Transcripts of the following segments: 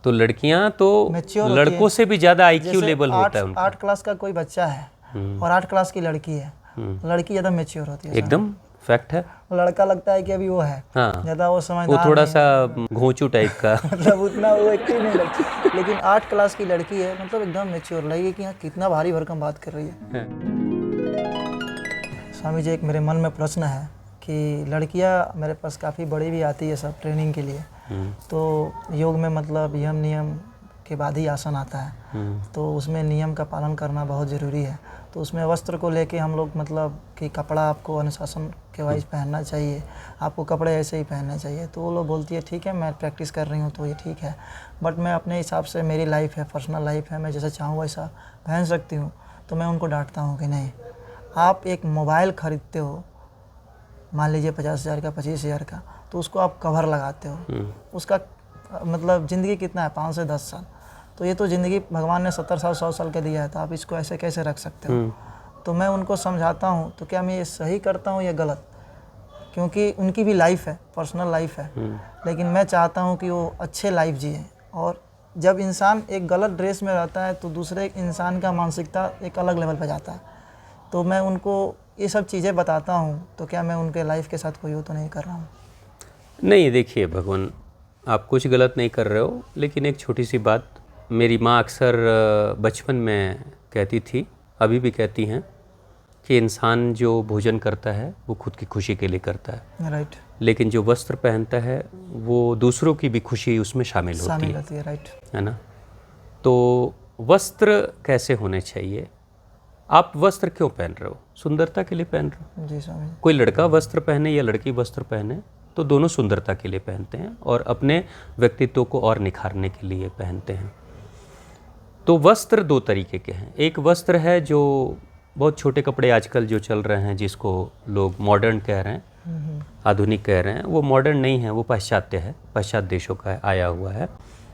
तो लड़कियां तो मैच्योर लड़कों से भी ज़्यादा आईक्यू लेवल होता है उनका। 8 क्लास का कोई बच्चा है और 8 क्लास की लड़की है, लड़की ज़्यादा मैच्योर होती है। एकदम फैक्ट है। लड़का लगता है कि अभी वो है, हाँ, ज़्यादा वो वो समझदार थोड़ा नहीं सा है। घोंचू टाइप का। मतलब उतना वो एक्टिव नहीं लगता, लेकिन 8 क्लास की लड़की है, मतलब एकदम मैच्योर लगेगी कि हाँ कितना भारी भरकम बात कर रही है। स्वामी जी, एक मेरे मन में प्रश्न है कि लड़कियां मेरे पास काफ़ी बड़ी भी आती है सब ट्रेनिंग के लिए, तो योग में मतलब यम नियम के बाद ही आसन आता है, तो उसमें नियम का पालन करना बहुत ज़रूरी है। तो उसमें वस्त्र को लेके हम लोग मतलब कि कपड़ा आपको अनुशासन के वाइज पहनना चाहिए, आपको कपड़े ऐसे ही पहनने चाहिए। तो वो लोग बोलती है ठीक है मैं प्रैक्टिस कर रही हूँ तो ये ठीक है, बट मैं अपने हिसाब से, मेरी लाइफ है, पर्सनल लाइफ है, मैं जैसा चाहूँ वैसा पहन सकती हूँ। तो मैं उनको डांटता हूँ कि नहीं, आप एक मोबाइल ख़रीदते हो, मान लीजिए 50,000 का, 25,000 का, तो उसको आप कवर लगाते हो, उसका मतलब ज़िंदगी कितना है, 5 से 10 साल। तो ये तो ज़िंदगी भगवान ने 70 साल 100 साल का दिया है, तो आप इसको ऐसे कैसे रख सकते हो। तो मैं उनको समझाता हूँ, तो क्या मैं ये सही करता हूँ या गलत, क्योंकि उनकी भी लाइफ है, पर्सनल लाइफ है, लेकिन मैं चाहता हूँ कि वो अच्छे लाइफ जिए। और जब इंसान एक गलत ड्रेस में रहता है तो दूसरे इंसान का मानसिकता एक अलग लेवल पर जाता है। तो मैं उनको ये सब चीज़ें बताता हूँ, तो क्या मैं उनके लाइफ के साथ कोई वो तो नहीं कर रहा हूँ। नहीं, देखिए भगवान, आप कुछ गलत नहीं कर रहे हो, लेकिन एक छोटी सी बात मेरी माँ अक्सर बचपन में कहती थी, अभी भी कहती हैं, कि इंसान जो भोजन करता है वो खुद की खुशी के लिए करता है, राइट, लेकिन जो वस्त्र पहनता है वो दूसरों की भी खुशी उसमें शामिल होती है, राइट है ना। तो वस्त्र कैसे होने चाहिए, आप वस्त्र क्यों पहन रहे हो, सुंदरता के लिए पहन रहे हो। जी स्वामी। कोई लड़का वस्त्र पहने या लड़की वस्त्र पहने तो दोनों सुंदरता के लिए पहनते हैं और अपने व्यक्तित्व को और निखारने के लिए पहनते हैं। तो वस्त्र दो तरीके के हैं। एक वस्त्र है जो बहुत छोटे कपड़े आजकल जो चल रहे हैं, जिसको लोग मॉडर्न कह रहे हैं, आधुनिक कह रहे हैं, वो मॉडर्न नहीं है, वो पाश्चात्य है, पाश्चात्य देशों का आया हुआ है,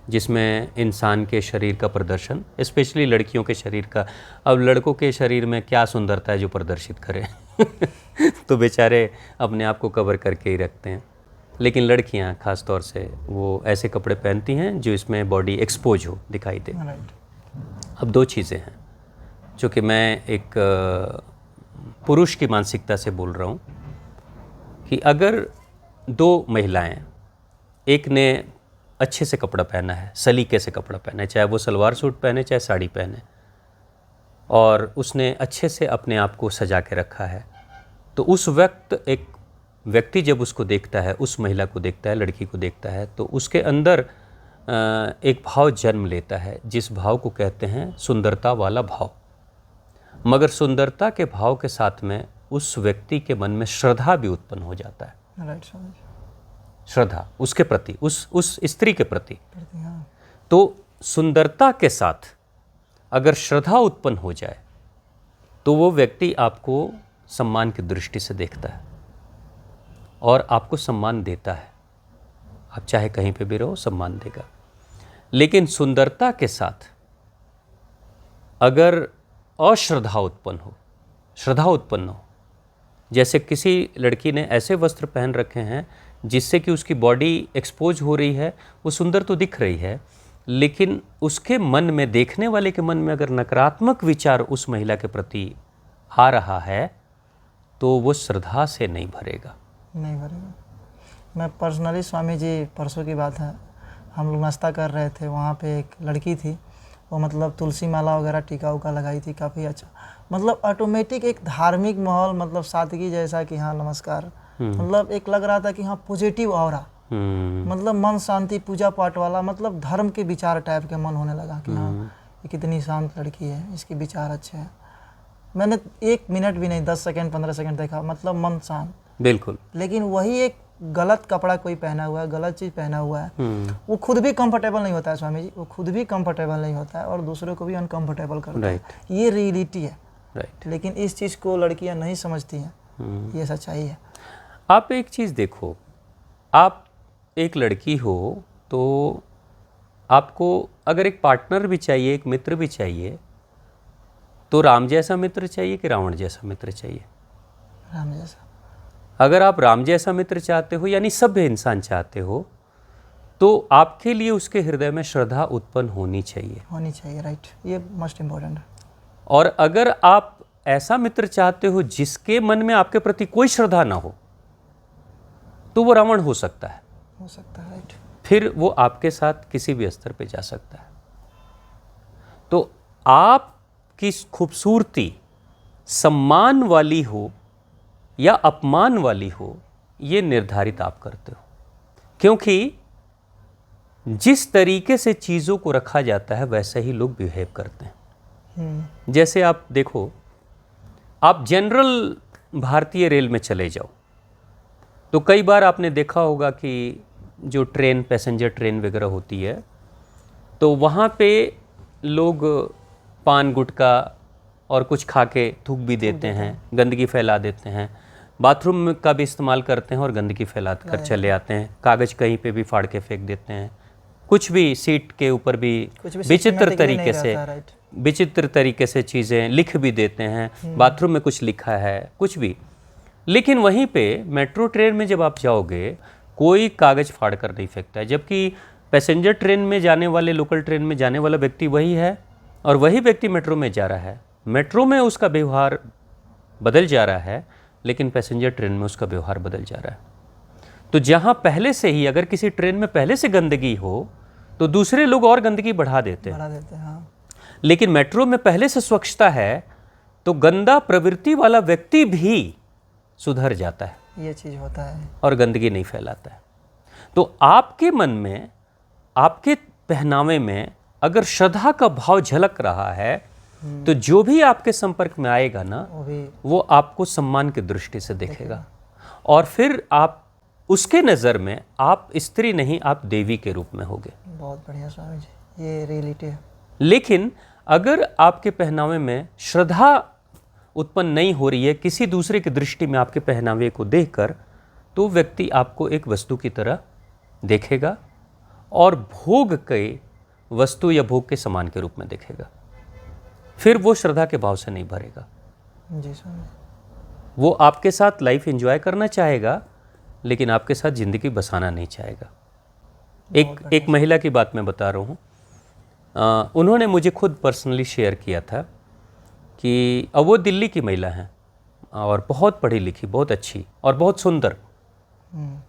जिसमें इंसान के शरीर का प्रदर्शन, स्पेशली लड़कियों के शरीर का, अब लड़कों के शरीर में क्या सुंदरता है जो प्रदर्शित करें तो बेचारे अपने आप को कवर करके ही रखते हैं। लेकिन लड़कियां ख़ास तौर से वो ऐसे कपड़े पहनती हैं जो इसमें बॉडी एक्सपोज हो, दिखाई दे। अब दो चीज़ें हैं जो कि मैं एक पुरुष की मानसिकता से बोल रहा हूँ, कि अगर दो महिलाएं, एक ने अच्छे से कपड़ा पहना है, सलीके से कपड़ा पहना है, चाहे वो सलवार सूट पहने चाहे साड़ी पहने, और उसने अच्छे से अपने आप को सजा के रखा है, तो उस वक्त एक व्यक्ति जब उसको देखता है, उस महिला को देखता है, लड़की को देखता है, तो उसके अंदर एक भाव जन्म लेता है, जिस भाव को कहते हैं सुंदरता वाला भाव। मगर सुंदरता के भाव के साथ में उस व्यक्ति के मन में श्रद्धा भी उत्पन्न हो जाता है, श्रद्धा उसके प्रति, उस स्त्री के प्रति। तो सुंदरता के साथ अगर श्रद्धा उत्पन्न हो जाए तो वो व्यक्ति आपको सम्मान की दृष्टि से देखता है और आपको सम्मान देता है। आप चाहे कहीं पे भी रहो, सम्मान देगा। लेकिन सुंदरता के साथ अगर अश्रद्धा उत्पन्न हो, श्रद्धा उत्पन्न हो, जैसे किसी लड़की ने ऐसे वस्त्र पहन रखे हैं जिससे कि उसकी बॉडी एक्सपोज हो रही है, वो सुंदर तो दिख रही है, लेकिन उसके मन में, देखने वाले के मन में अगर नकारात्मक विचार उस महिला के प्रति आ रहा है तो वो श्रद्धा से नहीं भरेगा। मैं पर्सनली, स्वामी जी, परसों की बात है, हम लोग नाश्ता कर रहे थे, वहाँ पे एक लड़की थी, वो मतलब तुलसी माला वगैरह टीका उका लगाई थी, काफ़ी अच्छा, मतलब ऑटोमेटिक एक धार्मिक माहौल, मतलब सादगी जैसा कि हाँ नमस्कार, मतलब एक लग रहा था कि हाँ पॉजिटिव ऑरा, मतलब मन शांति, पूजा पाठ वाला, मतलब धर्म के विचार टाइप के मन होने लगा कि हाँ ये कितनी शांत लड़की है, इसके विचार अच्छे हैं। मैंने 1 मिनट भी नहीं, 10 सेकंड 15 सेकंड देखा, मतलब मन शांत बिल्कुल। लेकिन वही एक गलत कपड़ा कोई पहना हुआ है, गलत चीज़ पहना हुआ है, वो खुद भी कंफर्टेबल नहीं होता है स्वामी जी, वो खुद भी कंफर्टेबल नहीं होता है और दूसरों को भी अनकंफर्टेबल करता है। ये रियलिटी है। लेकिन इस चीज़ को लड़कियां नहीं समझती हैं, ये सच्चाई है। आप एक चीज़ देखो, आप एक लड़की हो तो आपको अगर एक पार्टनर भी चाहिए, एक मित्र भी चाहिए, तो राम जैसा मित्र चाहिए कि रावण जैसा मित्र चाहिए? राम जैसा। अगर आप राम जैसा मित्र चाहते हो, यानी सभ्य इंसान चाहते हो, तो आपके लिए उसके हृदय में श्रद्धा उत्पन्न होनी चाहिए। राइट, ये मोस्ट इम्पोर्टेंट है। और अगर आप ऐसा मित्र चाहते हो जिसके मन में आपके प्रति कोई श्रद्धा ना हो, तो वो रावण हो सकता है। राइट। फिर वो आपके साथ किसी भी स्तर पे जा सकता है। तो आपकी खूबसूरती सम्मान वाली हो या अपमान वाली हो, ये निर्धारित आप करते हो। क्योंकि जिस तरीके से चीज़ों को रखा जाता है वैसे ही लोग बिहेव करते हैं। जैसे आप देखो, आप जनरल भारतीय रेल में चले जाओ तो कई बार आपने देखा होगा कि जो ट्रेन, पैसेंजर ट्रेन वगैरह होती है, तो वहाँ पे लोग पान गुटखा और कुछ खा के थूक भी देते हैं, गंदगी फैला देते हैं। बाथरूम का भी इस्तेमाल करते हैं और गंदगी फैला कर चले आते हैं। कागज़ कहीं पे भी फाड़ के फेंक देते हैं। कुछ भी सीट के ऊपर भी विचित्र तरीके से चीज़ें लिख भी देते हैं। बाथरूम में कुछ लिखा है, कुछ भी। लेकिन वहीं पे मेट्रो ट्रेन में जब आप जाओगे, कोई कागज़ फाड़ कर नहीं फेंकता है। जबकि पैसेंजर ट्रेन में जाने वाले, लोकल ट्रेन में जाने वाला व्यक्ति वही है और वही व्यक्ति मेट्रो में जा रहा है। मेट्रो में उसका व्यवहार बदल जा रहा है, लेकिन पैसेंजर ट्रेन में उसका व्यवहार बदल जा रहा है। तो जहाँ पहले से ही, अगर किसी ट्रेन में पहले से गंदगी हो तो दूसरे लोग और गंदगी बढ़ा देते हैं। हाँ। लेकिन मेट्रो में पहले से स्वच्छता है तो गंदा प्रवृत्ति वाला व्यक्ति भी सुधर जाता है, ये चीज़ होता है, और गंदगी नहीं फैलाता है। तो आपके मन में, आपके पहनावे में अगर श्रद्धा का भाव झलक रहा है तो जो भी आपके संपर्क में आएगा ना, वो आपको सम्मान की दृष्टि से देखेगा। और फिर आप उसके नज़र में आप स्त्री नहीं, आप देवी के रूप में होगे। बहुत बढ़िया स्वामी जी, ये रियलिटी है। लेकिन अगर आपके पहनावे में श्रद्धा उत्पन्न नहीं हो रही है किसी दूसरे की दृष्टि में आपके पहनावे को देखकर, तो व्यक्ति आपको एक वस्तु की तरह देखेगा और भोग के वस्तु या भोग के समान के रूप में देखेगा। फिर वो श्रद्धा के भाव से नहीं भरेगा। जी स्वामी। वो आपके साथ लाइफ एंजॉय करना चाहेगा, लेकिन आपके साथ जिंदगी बसाना नहीं चाहेगा। एक महिला की बात मैं बता रहा हूँ। उन्होंने मुझे खुद पर्सनली शेयर किया था कि अब वो दिल्ली की महिला हैं और बहुत पढ़ी लिखी, बहुत अच्छी और बहुत सुंदर।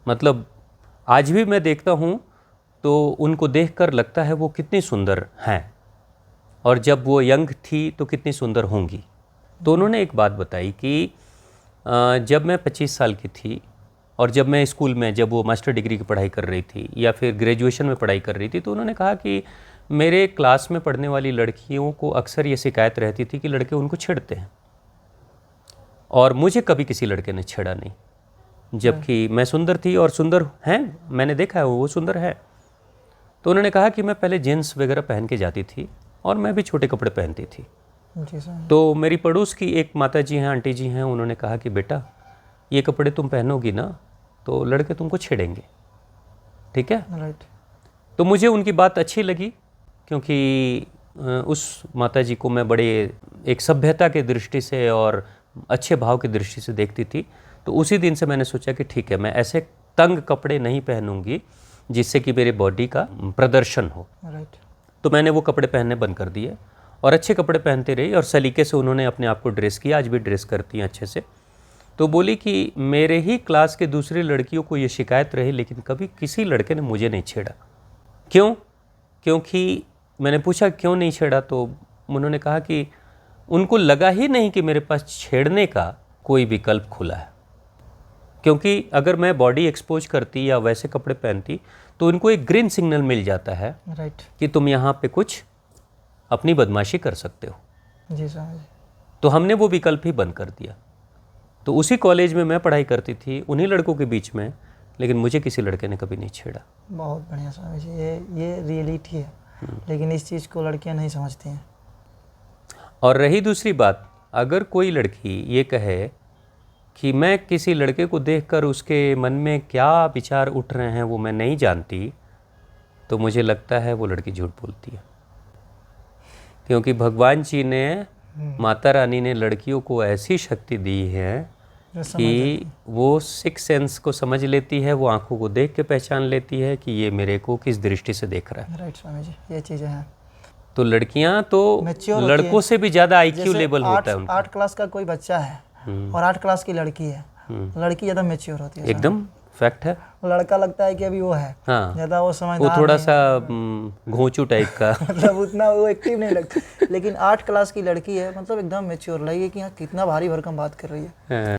मतलब आज भी मैं देखता हूँ तो उनको देखकर लगता है वो कितनी सुंदर हैं, और जब वो यंग थी तो कितनी सुंदर होंगी। तो उन्होंने एक बात बताई कि जब मैं 25 साल की थी और जब मैं स्कूल में, जब वो मास्टर डिग्री की पढ़ाई कर रही थी या फिर ग्रेजुएशन में पढ़ाई कर रही थी, तो उन्होंने कहा कि मेरे क्लास में पढ़ने वाली लड़कियों को अक्सर ये शिकायत रहती थी कि लड़के उनको छेड़ते हैं, और मुझे कभी किसी लड़के ने छेड़ा नहीं, जबकि मैं सुंदर थी और सुंदर हैं, मैंने देखा है वो सुंदर है। तो उन्होंने कहा कि मैं पहले जीन्स वगैरह पहन के जाती थी और मैं भी छोटे कपड़े पहनती थी। तो मेरी पड़ोस की एक माता जी हैं, आंटी जी हैं, उन्होंने कहा कि बेटा ये कपड़े तुम पहनोगी ना तो लड़के तुमको छेड़ेंगे, ठीक है? राइट। तो मुझे उनकी बात अच्छी लगी, क्योंकि उस माता जी को मैं बड़े एक सभ्यता के दृष्टि से और अच्छे भाव की दृष्टि से देखती थी। तो उसी दिन से मैंने सोचा कि ठीक है, मैं ऐसे तंग कपड़े नहीं पहनूंगी जिससे कि मेरे बॉडी का प्रदर्शन हो। राइट। तो मैंने वो कपड़े पहनने बंद कर दिए और अच्छे कपड़े पहनते रही, और सलीके से उन्होंने अपने आप को ड्रेस किया। आज भी ड्रेस करती हैं अच्छे से। तो बोली कि मेरे ही क्लास के दूसरी लड़कियों को ये शिकायत रही, लेकिन कभी किसी लड़के ने मुझे नहीं छेड़ा। क्यों? क्योंकि मैंने पूछा क्यों नहीं छेड़ा, तो उन्होंने कहा कि उनको लगा ही नहीं कि मेरे पास छेड़ने का कोई विकल्प खुला है। क्योंकि अगर मैं बॉडी एक्सपोज करती या वैसे कपड़े पहनती तो उनको एक ग्रीन सिग्नल मिल जाता है, राइट, कि तुम यहाँ पे कुछ अपनी बदमाशी कर सकते हो। जी समझ। तो हमने वो विकल्प ही बंद कर दिया। तो उसी कॉलेज में मैं पढ़ाई करती थी, उन्हीं लड़कों के बीच में, लेकिन मुझे किसी लड़के ने कभी नहीं छेड़ा। बहुत बढ़िया स्वामी जी, ये रियलिटी है, लेकिन इस चीज़ को लड़कियां नहीं समझती हैं। और रही दूसरी बात, अगर कोई लड़की ये कहे कि मैं किसी लड़के को देखकर उसके मन में क्या विचार उठ रहे हैं वो मैं नहीं जानती, तो मुझे लगता है वो लड़की झूठ बोलती है। क्योंकि भगवान जी ने, माता रानी ने लड़कियों को ऐसी शक्ति दी है कि वो सिक्स सेंस को समझ लेती है, वो आंखों को देख के पहचान लेती है कि ये मेरे को किस दृष्टि से देख रहा है। राइट स्वामी जी, ये चीज़ें हैं। तो लड़कियां तो Mature लड़कों होती से भी ज़्यादा IQ जैसे लेवल होता है उनका। 8 क्लास का कोई बच्चा है और 8 क्लास की लड़की है, लड़की ज़्यादा मेच्योर होती है। एकदम फैक्ट है। लड़का लगता है कि अभी वो है, हाँ, ज़्यादा वो वो समझदार थोड़ा नहीं सा घोंचू टाइप का मतलब उतना वो एक्टिव नहीं लगता। लेकिन 8 क्लास की लड़की है, मतलब एकदम मेच्योर लगेगी कि हाँ कितना भारी भरकम बात कर रही है। हाँ,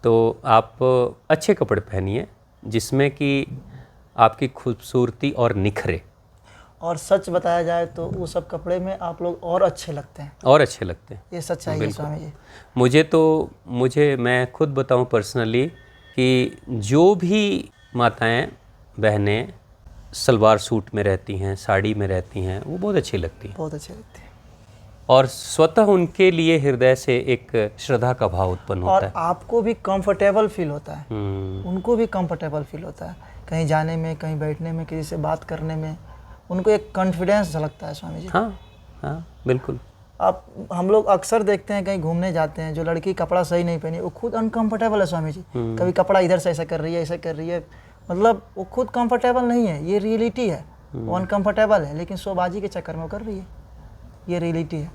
तो आप अच्छे कपड़े पहनिए जिसमें कि आपकी खूबसूरती और निखरे। और सच बताया जाए तो वो सब कपड़े में आप लोग और अच्छे लगते हैं, और अच्छे लगते हैं। ये सच्चाई है स्वामी जी। मुझे मैं खुद बताऊं पर्सनली कि जो भी माताएं बहनें सलवार सूट में रहती हैं, साड़ी में रहती हैं, वो बहुत अच्छी लगती हैं। बहुत अच्छे लगते हैं। और स्वतः उनके लिए हृदय से एक श्रद्धा का भाव उत्पन्न और होता है। आपको भी कंफर्टेबल फील होता है, हम्म, उनको भी कंफर्टेबल फील होता है, कहीं जाने में, कहीं बैठने में, किसी से बात करने में उनको एक कॉन्फिडेंस झलकता है स्वामी जी। हाँ हाँ बिल्कुल। हम लोग अक्सर देखते हैं कहीं घूमने जाते हैं, जो लड़की कपड़ा सही नहीं पहनी वो खुद अनकंफर्टेबल है स्वामी जी। कभी कपड़ा इधर से ऐसा कर रही है, ऐसा कर रही है, मतलब वो खुद कंफर्टेबल नहीं है, ये रियलिटी है। वो अनकंफर्टेबल है लेकिन शोबाजी के चक्कर में वो कर रही है, ये रियलिटी है।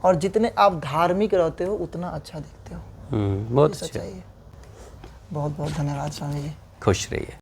और जितने आप धार्मिक रहते हो उतना अच्छा दिखते हो, बहुत ये अच्छे। सच्चाई है। बहुत बहुत धन्यवाद स्वामी जी। खुश रहिए।